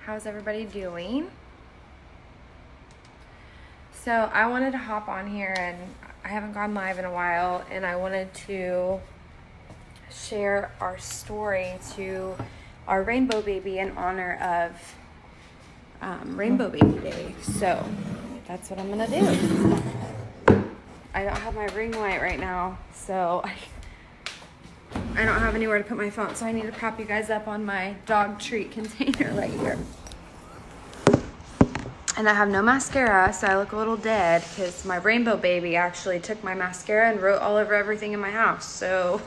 How's everybody doing? So I wanted to hop on here, and I haven't gone live in a while, and I wanted to share our story to our rainbow baby in honor of Rainbow Baby Day. So that's what I'm gonna do. I don't have my ring light right now, so I don't have anywhere to put my phone, so I need to prop you guys up on my dog treat container right here. And I have no mascara, so I look a little dead because my rainbow baby actually took my mascara and wrote all over everything in my house. So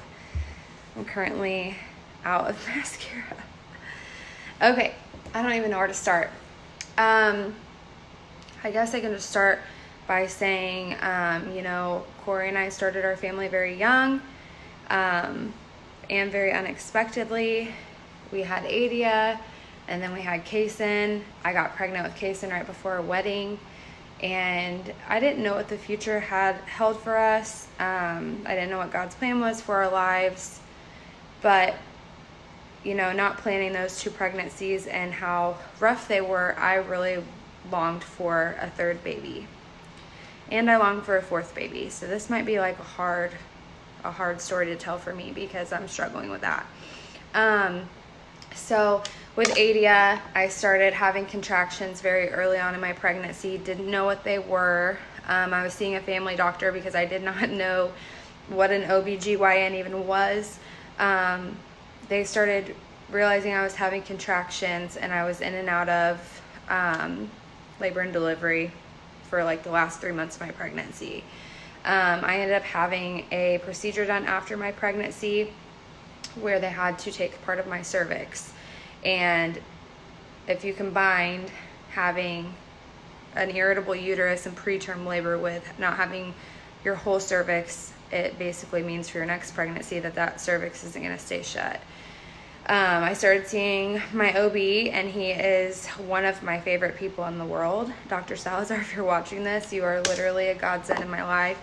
I'm currently out of mascara. Okay, I don't even know where to start. I guess I can just start by saying, Corey and I started our family very young. And very unexpectedly. We had Adia, and then we had Kason. I got pregnant with Kason right before our wedding, and I didn't know what the future had held for us. I didn't know what God's plan was for our lives, but not planning those 2 pregnancies and how rough they were, I really longed for a 3rd baby, and I longed for a 4th baby. So this might be like a hard story to tell for me because I'm struggling with that. So with Adia, I started having contractions very early on in my pregnancy. Didn't know what they were. I was seeing a family doctor because I did not know what an OBGYN even was. They started realizing I was having contractions, and I was in and out of labor and delivery for like the last 3 months of my pregnancy. I ended up having a procedure done after my pregnancy where they had to take part of my cervix. And if you combined having an irritable uterus and preterm labor with not having your whole cervix, it basically means for your next pregnancy that cervix isn't going to stay shut. I started seeing my OB, and he is one of my favorite people in the world. Dr. Salazar, if you're watching this, you are literally a godsend in my life.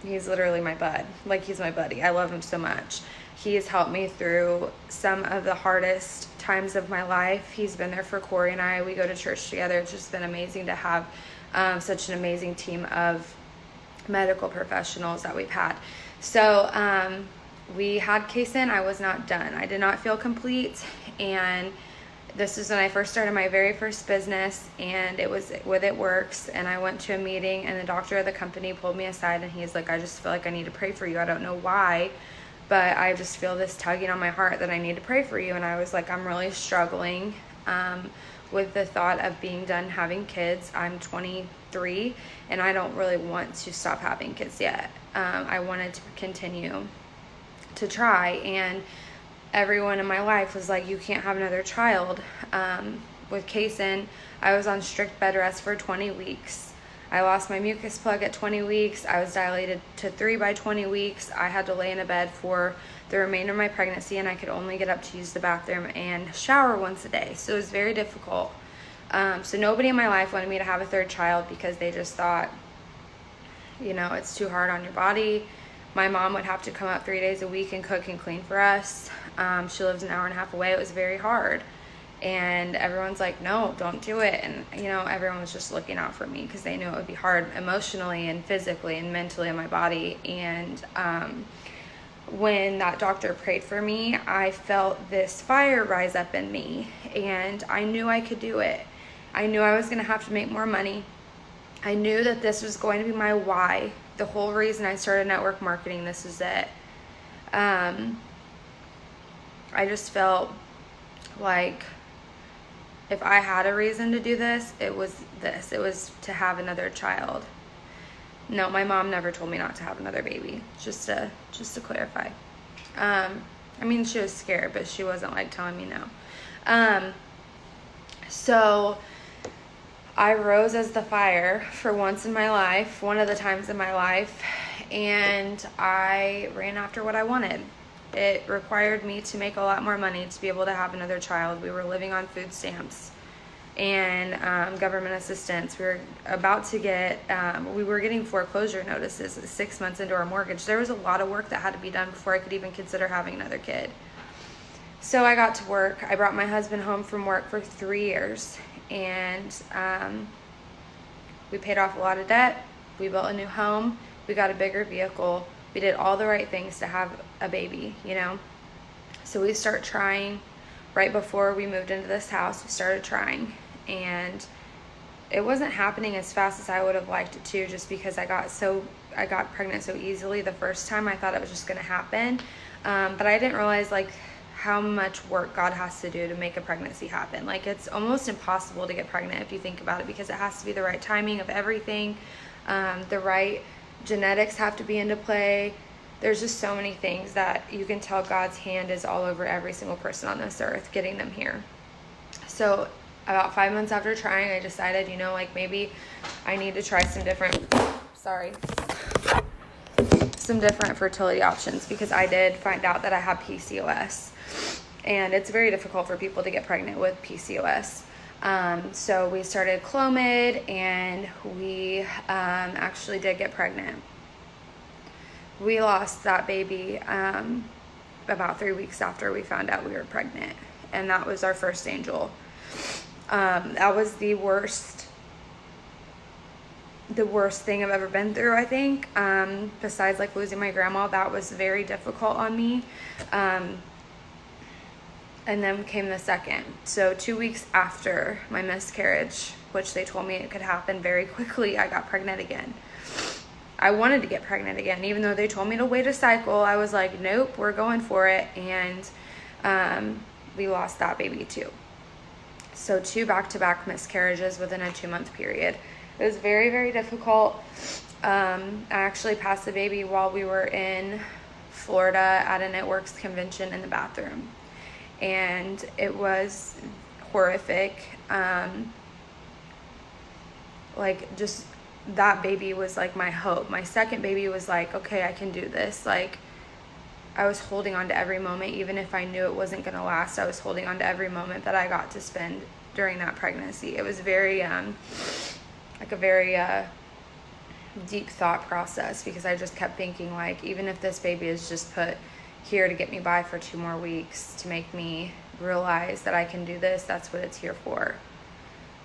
He's literally my bud. Like, he's my buddy. I love him so much. He has helped me through some of the hardest times of my life. He's been there for Corey and I. We go to church together. It's just been amazing to have such an amazing team of medical professionals that we've had. So, we had Kason. I was not done. I did not feel complete, and this is when I first started my very first business, and it was with It Works, and I went to a meeting, and the doctor of the company pulled me aside, and he's like, I just feel like I need to pray for you. I don't know why, but I just feel this tugging on my heart that I need to pray for you. And I was like, I'm really struggling with the thought of being done having kids. I'm 23, and I don't really want to stop having kids yet. I wanted to continue to try, and everyone in my life was like, you can't have another child. With Kason, I was on strict bed rest for 20 weeks. I lost my mucus plug at 20 weeks. I was dilated to 3 by 20 weeks. I had to lay in a bed for the remainder of my pregnancy, and I could only get up to use the bathroom and shower once a day. So it was very difficult. So nobody in my life wanted me to have a 3rd child because they just thought, it's too hard on your body. My mom would have to come up 3 days a week and cook and clean for us. She lives an hour and a half away. It was very hard. And everyone's like, no, don't do it. And, everyone was just looking out for me because they knew it would be hard emotionally and physically and mentally in my body. And when that doctor prayed for me, I felt this fire rise up in me. And I knew I could do it. I knew I was going to have to make more money. I knew that this was going to be my why. The whole reason I started network marketing, this is it. I just felt like if I had a reason to do this, it was this. It was to have another child. No, my mom never told me not to have another baby, just to clarify. She was scared, but she wasn't like telling me no. So I rose as the fire for once in my life, one of the times in my life, and I ran after what I wanted. It required me to make a lot more money to be able to have another child. We were living on food stamps and government assistance. We were about to get, we were getting foreclosure notices 6 months into our mortgage. There was a lot of work that had to be done before I could even consider having another kid. So I got to work. I brought my husband home from work for 3 years, and we paid off a lot of debt. We built a new home. We got a bigger vehicle. We did all the right things to have a baby, you know. So we start trying right before we moved into this house. We started trying, and it wasn't happening as fast as I would have liked it to, just because I got pregnant so easily the first time. I thought it was just going to happen, but I didn't realize like how much work God has to do to make a pregnancy happen. Like, it's almost impossible to get pregnant if you think about it, because it has to be the right timing of everything. The right genetics have to be into play. There's just so many things that you can tell God's hand is all over every single person on this earth getting them here. So about 5 months after trying, I decided, you know, like maybe I need to try some different fertility options, because I did find out that I have PCOS, and it's very difficult for people to get pregnant with PCOS. So we started Clomid, and we actually did get pregnant. We lost that baby about 3 weeks after we found out we were pregnant, and that was our first angel. That was the worst thing I've ever been through, I think. Besides like losing my grandma, that was very difficult on me. And then came the second. So 2 weeks after my miscarriage, which they told me it could happen very quickly, I got pregnant again. I wanted to get pregnant again, even though they told me to wait a cycle. I was like, nope, we're going for it. And we lost that baby too. So 2 back-to-back miscarriages within a 2-month period. It was very, very difficult. I actually passed the baby while we were in Florida at a Networks convention in the bathroom. And it was horrific. Like, just that baby was like my hope. My second baby was like, okay, I can do this. Like, I was holding on to every moment, even if I knew it wasn't going to last. I was holding on to every moment that I got to spend during that pregnancy. It was very, like a very deep thought process, because I just kept thinking, like, even if this baby is just put here to get me by for 2 more weeks, to make me realize that I can do this, that's what it's here for.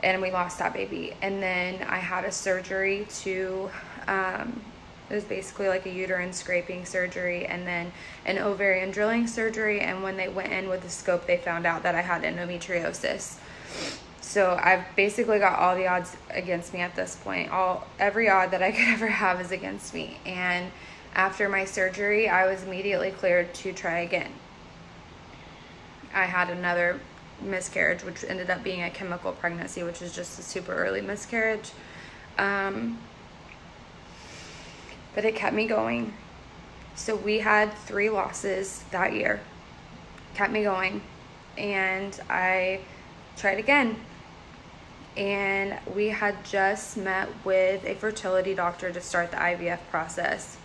And we lost that baby. And then I had a surgery to, it was basically like a uterine scraping surgery, and then an ovarian drilling surgery. And when they went in with the scope, they found out that I had endometriosis. So I've basically got all the odds against me at this point. Every odd that I could ever have is against me. And after my surgery, I was immediately cleared to try again. I had another miscarriage, which ended up being a chemical pregnancy, which is just a super early miscarriage. But it kept me going. So we had 3 losses that year. Kept me going. And I tried again. And we had just met with a fertility doctor to start the IVF process.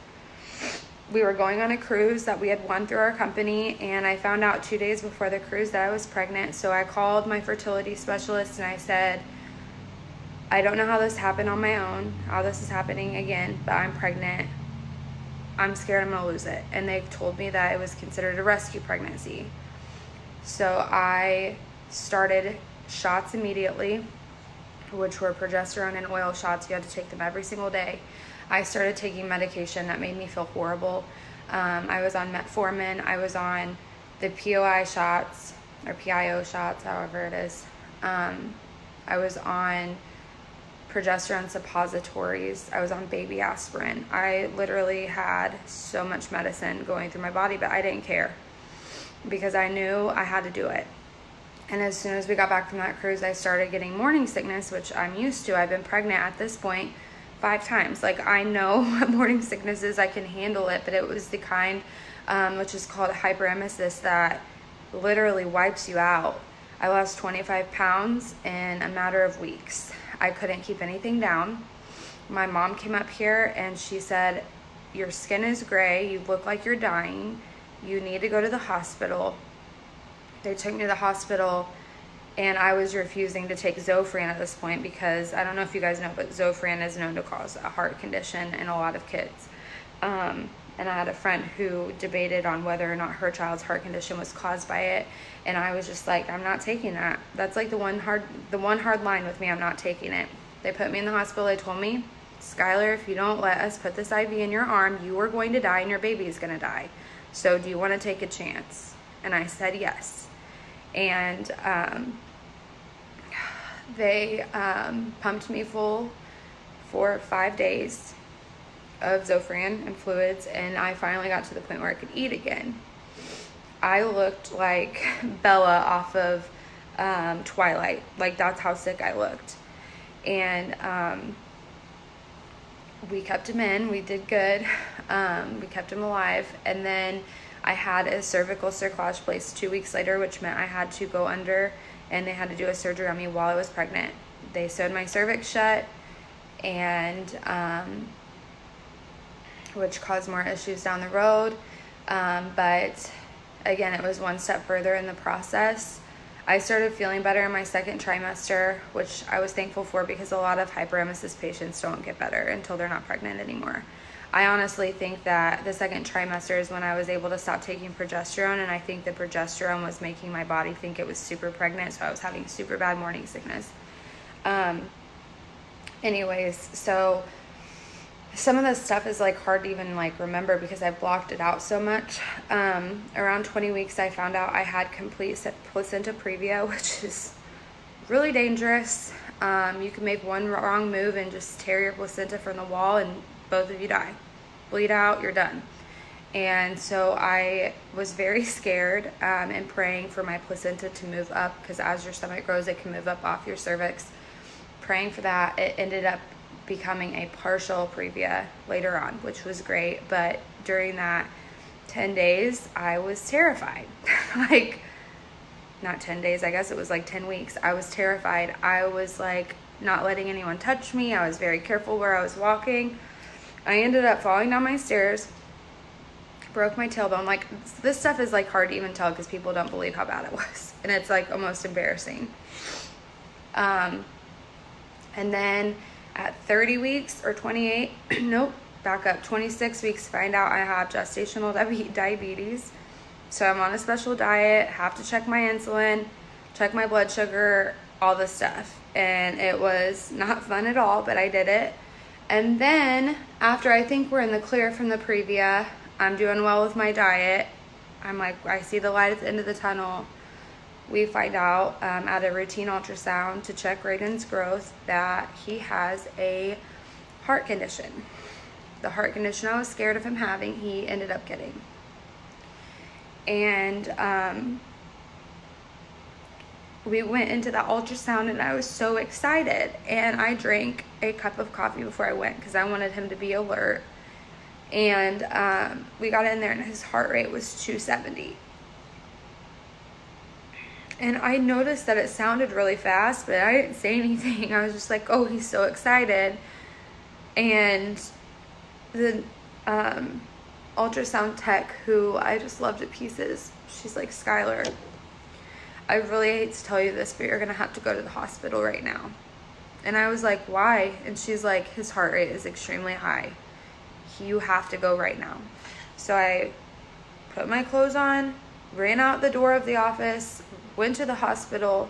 We were going on a cruise that we had won through our company, and I found out 2 days before the cruise that I was pregnant. So I called my fertility specialist and I said, I don't know how this happened on my own, how this is happening again, but I'm pregnant. I'm scared I'm gonna lose it. And they told me that it was considered a rescue pregnancy. So I started shots immediately, which were progesterone and oil shots. You had to take them every single day. I started taking medication that made me feel horrible. I was on metformin. I was on the POI shots, or PIO shots, however it is. I was on progesterone suppositories. I was on baby aspirin. I literally had so much medicine going through my body, but I didn't care, because I knew I had to do it. And as soon as we got back from that cruise, I started getting morning sickness, which I'm used to. I've been pregnant at this point 5 times. Like, I know what morning sickness is. I can handle it, but it was the kind, which is called hyperemesis, that literally wipes you out. I lost 25 pounds in a matter of weeks. I couldn't keep anything down. My mom came up here and she said, your skin is gray. You look like you're dying. You need to go to the hospital. They took me to the hospital, and I was refusing to take Zofran at this point, because I don't know if you guys know, but Zofran is known to cause a heart condition in a lot of kids. And I had a friend who debated on whether or not her child's heart condition was caused by it. And I was just like, I'm not taking that. That's like the one hard line with me. I'm not taking it. They put me in the hospital. They told me, Skylar, if you don't let us put this IV in your arm, you are going to die and your baby is going to die. So do you want to take a chance? And I said yes. And they pumped me full for 5 days of Zofran and fluids, and I finally got to the point where I could eat again. I looked like Bella off of Twilight. Like, that's how sick I looked. And we kept him in. We did good. We kept him alive. And then I had a cervical cerclage placed 2 weeks later, which meant I had to go under, and they had to do a surgery on me while I was pregnant. They sewed my cervix shut, and which caused more issues down the road. But again, it was one step further in the process. I started feeling better in my second trimester, which I was thankful for, because a lot of hyperemesis patients don't get better until they're not pregnant anymore. I honestly think that the second trimester is when I was able to stop taking progesterone, and I think the progesterone was making my body think it was super pregnant, so I was having super bad morning sickness. Anyways, so some of this stuff is like hard to even like remember because I blocked it out so much. Around 20 weeks, I found out I had complete placenta previa, which is really dangerous. You can make one wrong move and just tear your placenta from the wall, and both of you die. Bleed out, you're done. And so I was very scared and praying for my placenta to move up, because as your stomach grows, it can move up off your cervix. Praying for that. It ended up becoming a partial previa later on, which was great. But during that 10 days, I was terrified. Like, not 10 days, I guess it was like 10 weeks. I was terrified. I was like not letting anyone touch me. I was very careful where I was walking. I ended up falling down my stairs, broke my tailbone. Like, this stuff is like hard to even tell because people don't believe how bad it was. And it's like almost embarrassing. And then at 30 weeks or 28, nope, back up, 26 weeks, find out I have gestational diabetes. So I'm on a special diet, have to check my insulin, check my blood sugar, all this stuff. And it was not fun at all, but I did it. And then after I think we're in the clear from the previa, I'm doing well with my diet. I'm like, I see the light at the end of the tunnel. We find out at a routine ultrasound to check Rayden's growth that he has a heart condition. The heart condition I was scared of him having, he ended up getting. And we went into the ultrasound, and I was so excited. And I drank a cup of coffee before I went because I wanted him to be alert. And we got in there, and his heart rate was 270. And I noticed that it sounded really fast, but I didn't say anything. I was just like, oh, he's so excited. And the ultrasound tech, who I just loved to pieces, she's like, Skylar, I really hate to tell you this, but you're going to have to go to the hospital right now. And I was like, why? And she's like, his heart rate is extremely high. You have to go right now. So I put my clothes on, ran out the door of the office, went to the hospital.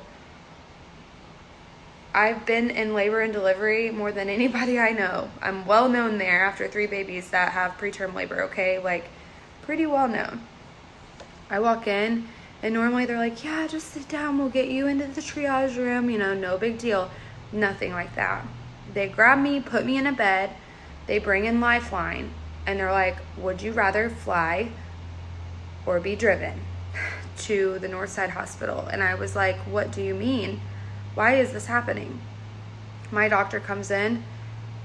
I've been in labor and delivery more than anybody I know. I'm well known there after 3 babies that have preterm labor, okay? Like, pretty well known. I walk in, and normally they're like, yeah, just sit down. We'll get you into the triage room. You know, no big deal. Nothing like that. They grab me, put me in a bed. They bring in Lifeline, and they're like, would you rather fly or be driven to the Northside Hospital? And I was like, what do you mean? Why is this happening? My doctor comes in,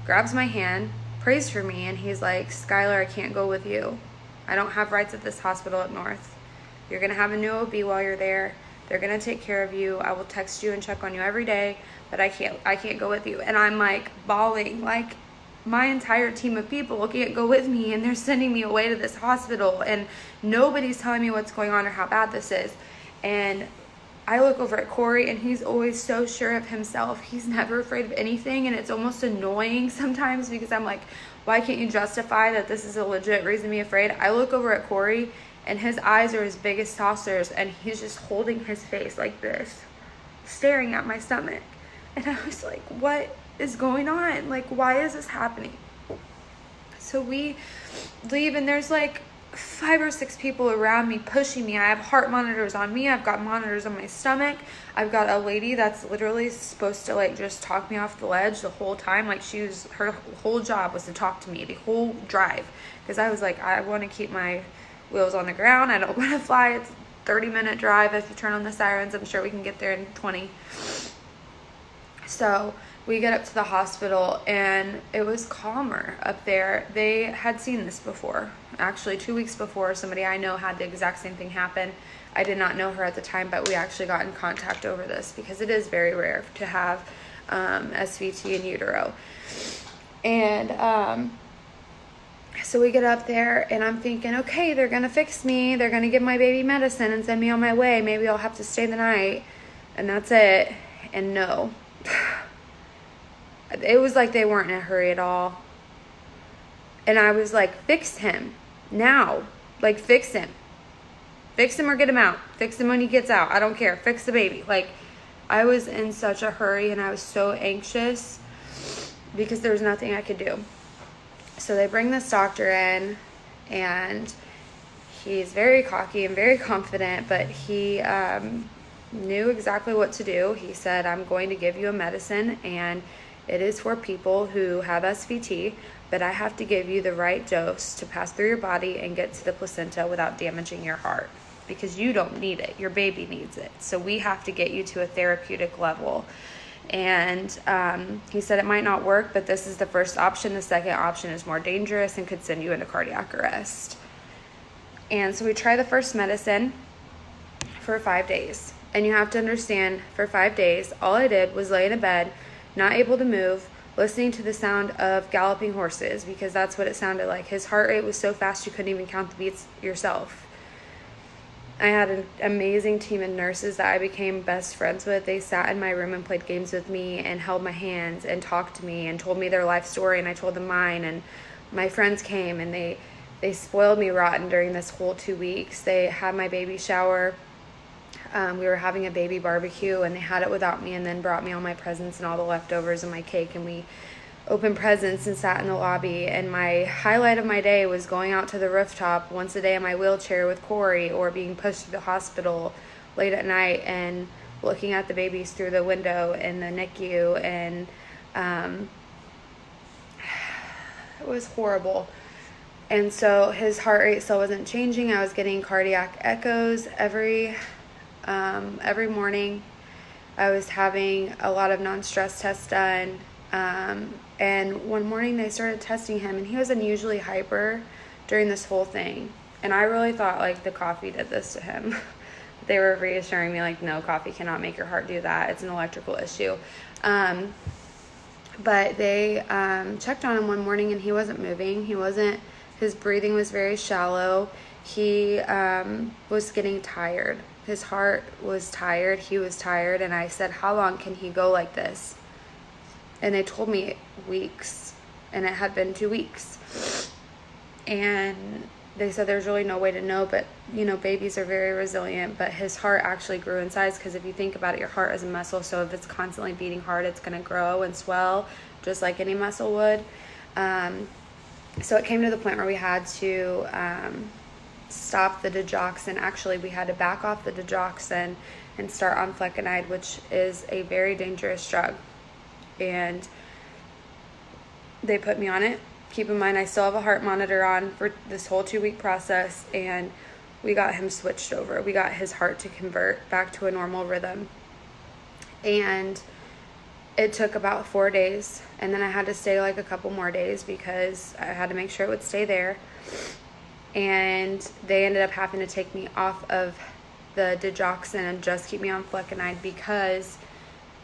grabs my hand, prays for me, and he's like, Skylar, I can't go with you. I don't have rights at this hospital up north. You're gonna have a new OB while you're there. They're gonna take care of you. I will text you and check on you every day, but I can't go with you. And I'm like bawling, like, my entire team of people can't go with me, and they're sending me away to this hospital, and nobody's telling me what's going on or how bad this is. And I look over at Corey, and he's always so sure of himself. He's never afraid of anything, and it's almost annoying sometimes because I'm like, why can't you justify that this is a legit reason to be afraid? I look over at Corey, and his eyes are as big as saucers, and he's just holding his face like this, staring at my stomach. And I was like, what is going on? Like, why is this happening? So we leave, and there's like 5 or 6 people around me pushing me. I have heart monitors on me. I've got monitors on my stomach. I've got a lady that's literally supposed to like just talk me off the ledge the whole time. Like her whole job was to talk to me the whole drive, because I was like, I want to keep my wheels on the ground. I don't want to fly. It's a 30-minute drive. If you turn on the sirens, I'm sure we can get there in 20. So we get up to the hospital, and it was calmer up there. They had seen this before. Actually, 2 weeks before, somebody I know had the exact same thing happen. I did not know her at the time, but we actually got in contact over this because it is very rare to have SVT in utero. And so we get up there, and I'm thinking, okay, they're going to fix me. They're going to give my baby medicine and send me on my way. Maybe I'll have to stay the night, and that's it. And no. It was like they weren't in a hurry at all. And I was like, fix him now. Like, fix him. Fix him or get him out. Fix him when he gets out. I don't care. Fix the baby. Like, I was in such a hurry, and I was so anxious because there was nothing I could do. So they bring this doctor in, and he's very cocky and very confident, but he knew exactly what to do. He said, I'm going to give you a medicine, and it is for people who have SVT, but I have to give you the right dose to pass through your body and get to the placenta without damaging your heart, because you don't need it. Your baby needs it. So we have to get you to a therapeutic level. And he said it might not work, but this is the first option. The second option is more dangerous and could send you into cardiac arrest. And so we try the first medicine for 5 days. And you have to understand, for 5 days, all I did was lay in a bed, not able to move, listening to the sound of galloping horses, because that's what it sounded like. His heart rate was so fast you couldn't even count the beats yourself. I had an amazing team of nurses that I became best friends with. They sat in my room and played games with me and held my hands and talked to me and told me their life story, and I told them mine. And my friends came, and they spoiled me rotten during this whole 2 weeks. They had my baby shower. We were having a baby barbecue, and they had it without me, and then brought me all my presents and all the leftovers and my cake, and we opened presents and sat in the lobby. And my highlight of my day was going out to the rooftop once a day in my wheelchair with Corey, or being pushed to the hospital late at night and looking at the babies through the window in the NICU. And it was horrible. And so his heart rate still wasn't changing. I was getting cardiac echoes every morning. I was having a lot of non-stress tests done. And one morning they started testing him, and he was unusually hyper during this whole thing. And I really thought like the coffee did this to him. They were reassuring me like, no, coffee cannot make your heart do that. It's an electrical issue. But they checked on him one morning, and he wasn't moving. His breathing was very shallow. He was getting tired. His heart was tired. He was tired. And I said, how long can he go like this? And they told me weeks. And it had been 2 weeks. And they said there's really no way to know. But, babies are very resilient. But his heart actually grew in size, because if you think about it, your heart is a muscle. So if it's constantly beating hard, it's going to grow and swell just like any muscle would. So it came to the point where we had to stop the digoxin. Actually, we had to back off the digoxin and start on flecainide, which is a very dangerous drug. And they put me on it. Keep in mind, I still have a heart monitor on for this whole 2-week process, and we got him switched over. We got his heart to convert back to a normal rhythm. And it took about 4 days, and then I had to stay like a couple more days because I had to make sure it would stay there. And they ended up having to take me off of the digoxin and just keep me on flecainide, because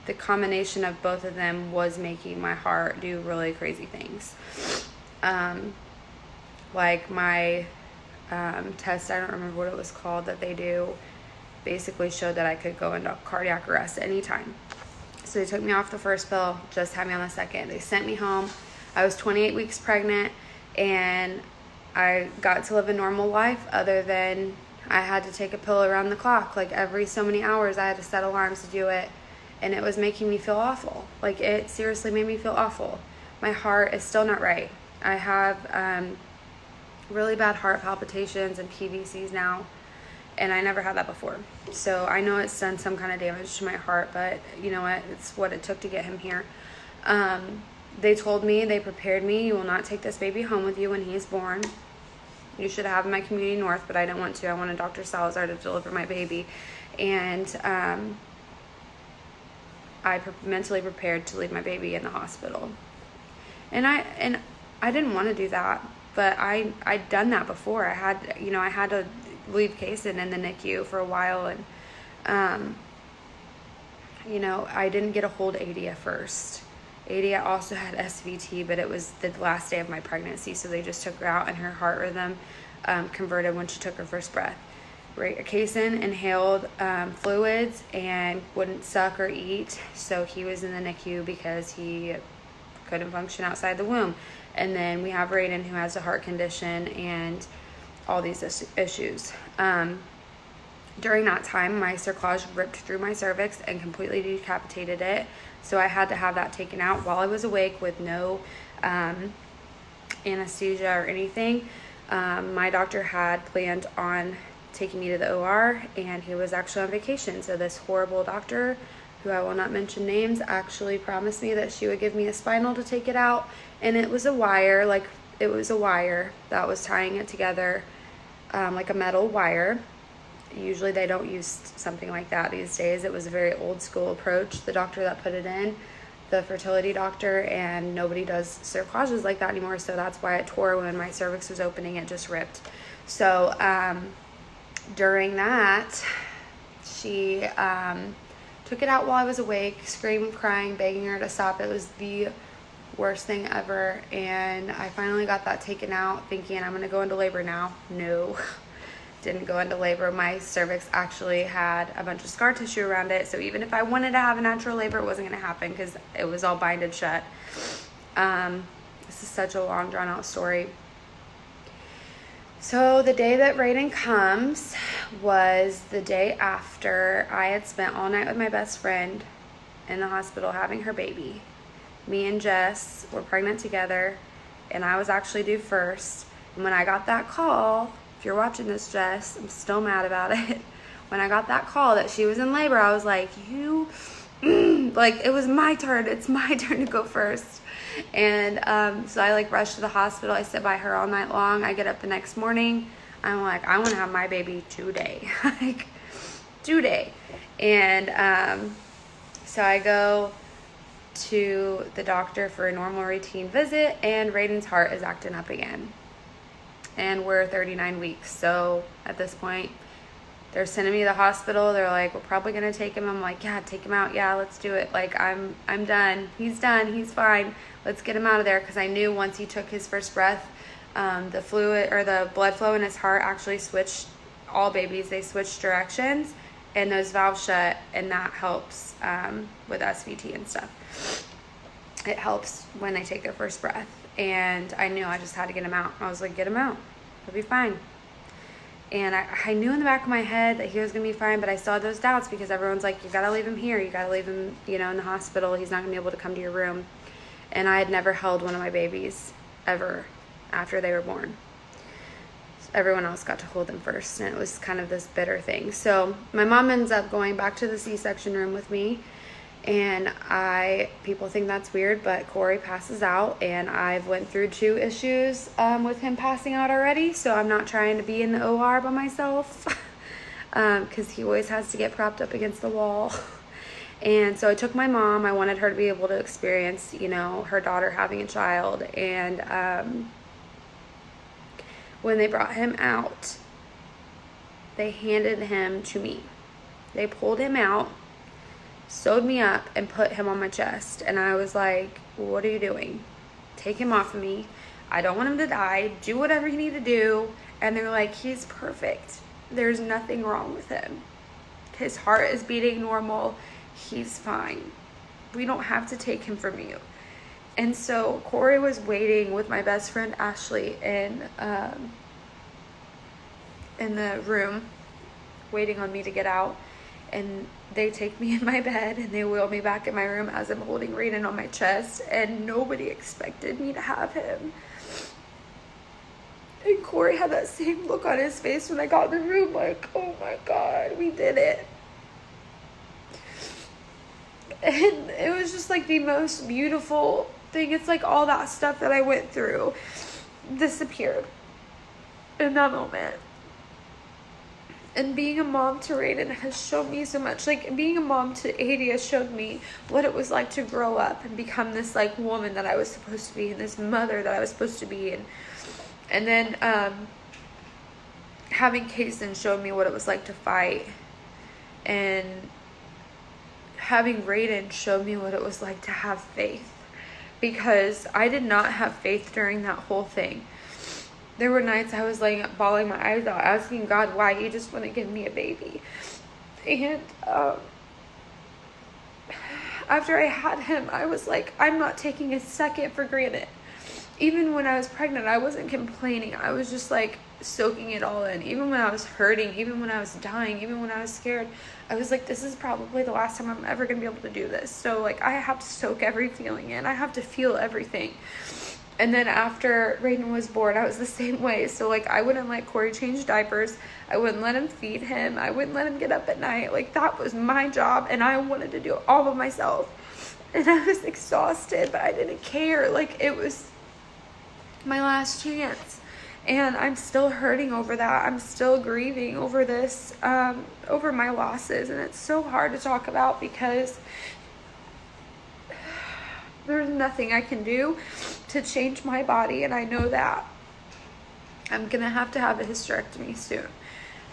the combination of both of them was making my heart do really crazy things. Like my test, I don't remember what it was called, that they do. basically showed that I could go into cardiac arrest anytime. So they took me off the first pill, just had me on the second. They sent me home. I was 28 weeks pregnant, and I got to live a normal life other than I had to take a pill around the clock. Like every so many hours I had to set alarms to do it, and it was making me feel awful. Like it seriously made me feel awful. My heart is still not right. I have really bad heart palpitations and PVCs now, and I never had that before. So I know it's done some kind of damage to my heart, but you know what? It's what it took to get him here. They told me, they prepared me, you will not take this baby home with you when he is born. You should have him at Community North, but I didn't want to. I wanted Dr. Salazar to deliver my baby. And I mentally prepared to leave my baby in the hospital. And I didn't want to do that, but I'd done that before. I had to leave Kaysen in the NICU for a while, and I didn't get a hold Adi at first. Adi also had SVT, but it was the last day of my pregnancy, so they just took her out, and her heart rhythm converted when she took her first breath. Kaysen inhaled fluids and wouldn't suck or eat, so he was in the NICU because he couldn't function outside the womb. And then we have Raiden, who has a heart condition and all these issues. During that time, my cerclage ripped through my cervix and completely decapitated it, so I had to have that taken out while I was awake with no anesthesia or anything. My doctor had planned on taking me to the OR, and he was actually on vacation. So this horrible doctor, who I will not mention names, actually promised me that she would give me a spinal to take it out, and it was a wire, that was tying it together, like a metal wire. Usually they don't use something like that these days. It was a very old school approach, the doctor that put it in, the fertility doctor, and nobody does cerclages like that anymore, so that's why it tore when my cervix was opening. It just ripped. So during that, she took it out while I was awake, screaming, crying, begging her to stop. It was the worst thing ever, and I finally got that taken out thinking I'm going to go into labor now. No, didn't go into labor. My cervix actually had a bunch of scar tissue around it, so even if I wanted to have a natural labor, it wasn't going to happen because it was all binded shut. This is such a long, drawn-out story. So the day that Raiden comes was the day after I had spent all night with my best friend in the hospital having her baby. Me and Jess were pregnant together, and I was actually due first. And when I got that call, if you're watching this, Jess, I'm still mad about it. When I got that call that she was in labor, I was like, it was my turn. It's my turn to go first. And so I rushed to the hospital. I sit by her all night long. I get up the next morning. I'm like, I want to have my baby today. Today. And so I go to the doctor for a normal routine visit, and Raiden's heart is acting up again. And we're 39 weeks. So at this point, they're sending me to the hospital. They're like, we're probably going to take him. I'm like, yeah, take him out. Yeah, let's do it. I'm done. He's done. He's fine. Let's get him out of there. Because I knew once he took his first breath, the fluid or the blood flow in his heart actually switched. All babies, they switch directions, and those valves shut, and that helps with SVT and stuff. It helps when they take their first breath. And I knew I just had to get him out. I was like, get him out. He'll be fine. And I knew in the back of my head that he was going to be fine, but I still had those doubts because everyone's like, you got to leave him here. You got to leave him, in the hospital. He's not going to be able to come to your room. And I had never held one of my babies ever after they were born. Everyone else got to hold them first, and it was kind of this bitter thing. So my mom ends up going back to the C-section room with me, and people think that's weird, but Corey passes out, and I've went through 2 issues with him passing out already, so I'm not trying to be in the OR by myself because he always has to get propped up against the wall. And so I took my mom. I wanted her to be able to experience, her daughter having a child, and when they brought him out, they handed him to me. They pulled him out, sewed me up, and put him on my chest. And I was like, what are you doing? Take him off of me. I don't want him to die. Do whatever you need to do. And they're like, he's perfect. There's nothing wrong with him. His heart is beating normal. He's fine. We don't have to take him from you. And so Corey was waiting with my best friend Ashley in the room, waiting on me to get out. And they take me in my bed and they wheel me back in my room as I'm holding Raiden on my chest. And nobody expected me to have him. And Corey had that same look on his face when I got in the room, like, oh my God, we did it. And it was just like the most beautiful thing. It's like all that stuff that I went through disappeared in that moment. And being a mom to Raiden has shown me so much. Like, being a mom to Adi has showed me what it was like to grow up and become this, like, woman that I was supposed to be, and this mother that I was supposed to be. And then having Kason showed me what it was like to fight. And having Raiden showed me what it was like to have faith. Because I did not have faith during that whole thing. There were nights I was laying up, bawling my eyes out, asking God why He just wouldn't give me a baby. And after I had him, I was like, I'm not taking a second for granted. Even when I was pregnant, I wasn't complaining. I was just like soaking it all in. Even when I was hurting, even when I was dying, even when I was scared, I was like, this is probably the last time I'm ever going to be able to do this. So like, I have to soak every feeling in. I have to feel everything. And then after Raiden was born, I was the same way. So like, I wouldn't let Corey change diapers. I wouldn't let him feed him. I wouldn't let him get up at night. Like, that was my job, and I wanted to do it all by myself. And I was exhausted, but I didn't care. Like, it was my last chance. And I'm still hurting over that. I'm still grieving over this, over my losses. And it's so hard to talk about because there's nothing I can do to change my body. And I know that I'm going to have a hysterectomy soon.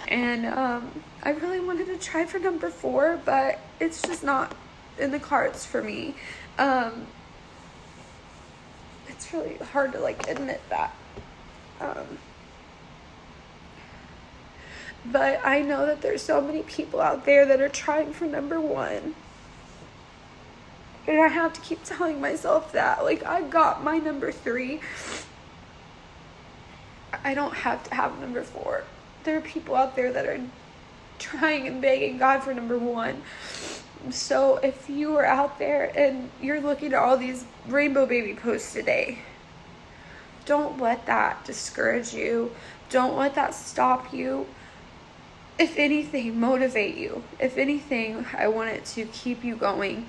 And I really wanted to try for number 4, but it's just not in the cards for me. It's really hard to like admit that. But I know that there's so many people out there that are trying for number 1. And I have to keep telling myself that. Like, I got my number 3. I don't have to have number 4. There are people out there that are trying and begging God for number 1. So if you are out there and you're looking at all these rainbow baby posts today, don't let that discourage you. Don't let that stop you. If anything, motivate you. If anything, I want it to keep you going.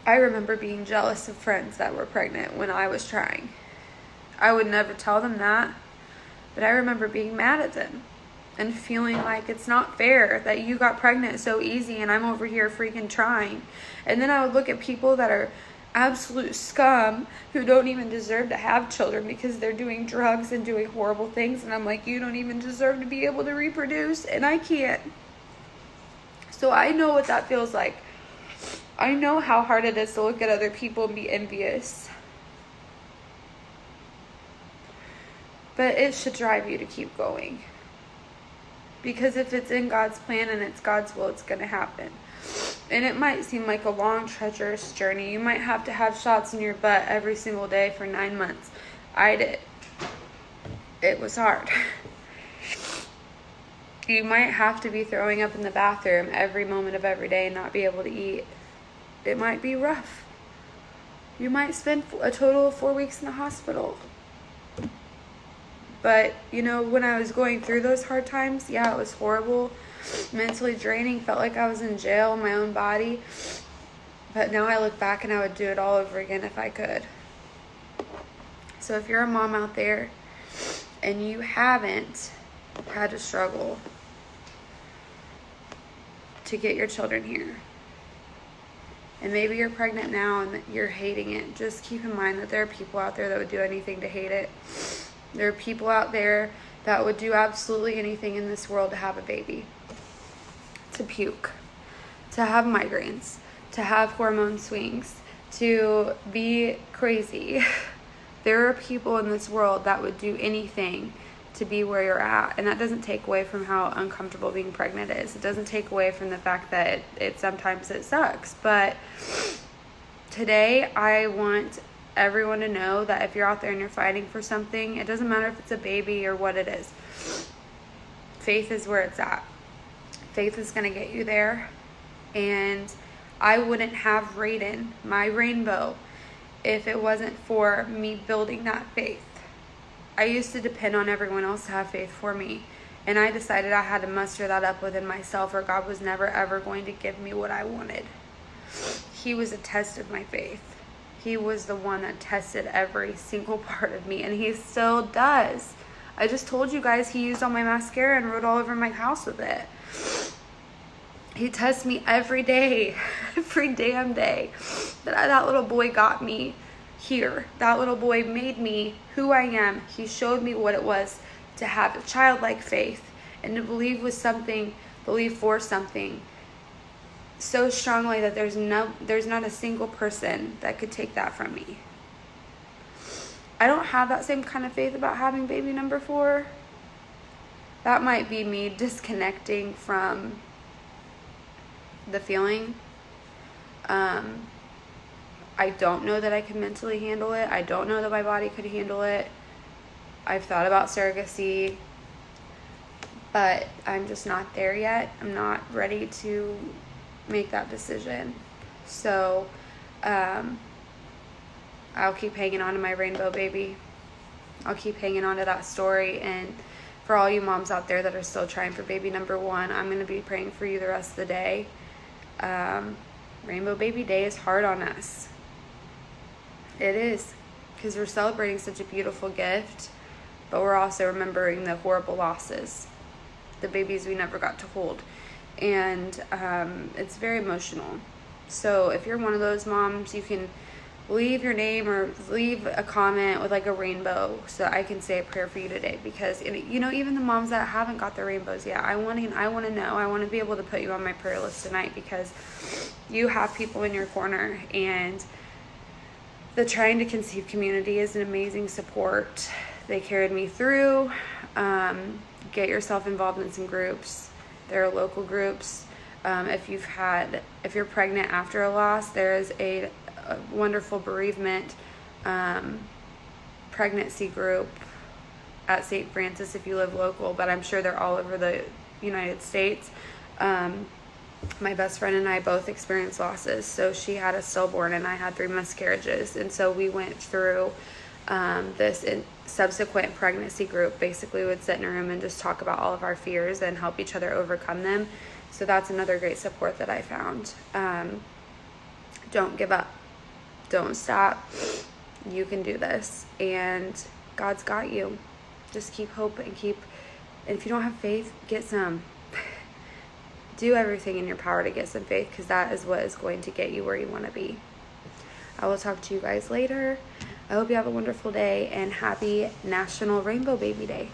I remember being jealous of friends that were pregnant when I was trying. I would never tell them that, but I remember being mad at them and feeling like it's not fair that you got pregnant so easy and I'm over here freaking trying. And then I would look at people that are absolute scum who don't even deserve to have children because they're doing drugs and doing horrible things, and I'm like, you don't even deserve to be able to reproduce, and I can't. So I know what that feels like. I know how hard it is to look at other people and be envious. But it should drive you to keep going. Because if it's in God's plan and it's God's will, it's going to happen. And it might seem like a long, treacherous journey. You might have to have shots in your butt every single day for 9 months. I did. It was hard. You might have to be throwing up in the bathroom every moment of every day and not be able to eat. It might be rough. You might spend a total of 4 weeks in the hospital. But, you know, when I was going through those hard times, yeah, it was horrible. Mentally draining. Felt like I was in jail in my own body. But now I look back and I would do it all over again if I could. So if you're a mom out there and you haven't had to struggle to get your children here, and maybe you're pregnant now and you're hating it, just keep in mind that there are people out there that would do anything to hate it. There are people out there that would do absolutely anything in this world to have a baby. To puke. To have migraines. To have hormone swings. To be crazy. There are people in this world that would do anything to be where you're at. And that doesn't take away from how uncomfortable being pregnant is. It doesn't take away from the fact that it sometimes it sucks. But today I want everyone to know that if you're out there and you're fighting for something, it doesn't matter if it's a baby or what it is. Faith is where it's at. Faith is going to get you there. And I wouldn't have Raiden, my rainbow, if it wasn't for me building that faith. I used to depend on everyone else to have faith for me. And I decided I had to muster that up within myself, or God was never ever going to give me what I wanted. He was a test of my faith. He was the one that tested every single part of me, and he still does. I just told you guys he used all my mascara and wrote all over my house with it. He tests me every day, every damn day. That little boy got me here. That little boy made me who I am. He showed me what it was to have a childlike faith and to believe for something so strongly that there's not a single person that could take that from me. I don't have that same kind of faith about having baby number 4. That might be me disconnecting from the feeling. I don't know that I can mentally handle it. I don't know that my body could handle it. I've thought about surrogacy, but I'm just not there yet. I'm not ready to make that decision. So I'll keep hanging on to my rainbow baby. I'll keep hanging on to that story. And for all you moms out there that are still trying for baby number 1, I'm going to be praying for you the rest of the day. Rainbow Baby Day is hard on us. It is, because we're celebrating such a beautiful gift, but we're also remembering the horrible losses, the babies we never got to hold. And it's very emotional. So if you're one of those moms, you can leave your name or leave a comment with like a rainbow so I can say a prayer for you today. Because, you know, even the moms that haven't got their rainbows yet, I want to know. I want to be able to put you on my prayer list tonight, because you have people in your corner, and the Trying to Conceive community is an amazing support. They carried me through. Get yourself involved in some groups. There are local groups. If you're pregnant after a loss, there is a wonderful bereavement pregnancy group at St. Francis if you live local, but I'm sure they're all over the United States. My best friend and I both experienced losses. So she had a stillborn and I had 3 miscarriages, and so we went through this subsequent pregnancy group. Basically, we would sit in a room and just talk about all of our fears and help each other overcome them. So that's another great support that I found. Don't give up. Don't stop. You can do this, and God's got you. Just keep hope and if you don't have faith, get some. Do everything in your power to get some faith, because that is what is going to get you where you want to be. I will talk to you guys later. I hope you have a wonderful day, and happy National Rainbow Baby Day.